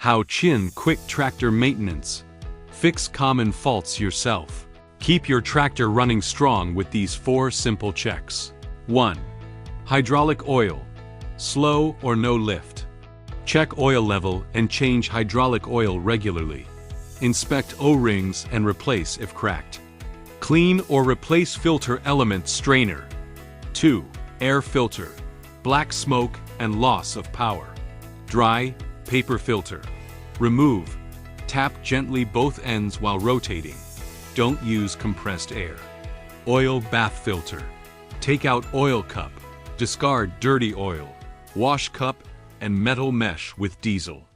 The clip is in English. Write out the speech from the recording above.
Haochen Quick Tractor Maintenance. Fix common faults yourself. Keep your tractor running strong with these 4 simple checks. 1. Hydraulic oil. Slow or no lift. Check oil level and change hydraulic oil regularly. Inspect O-rings and replace if cracked. Clean or replace filter element strainer. 2. Air filter. Black smoke and loss of power. Dry, paper filter. Remove. Tap gently both ends while rotating. Don't use compressed air. Oil bath filter. Take out oil cup. Discard dirty oil. Wash cup and metal mesh with diesel.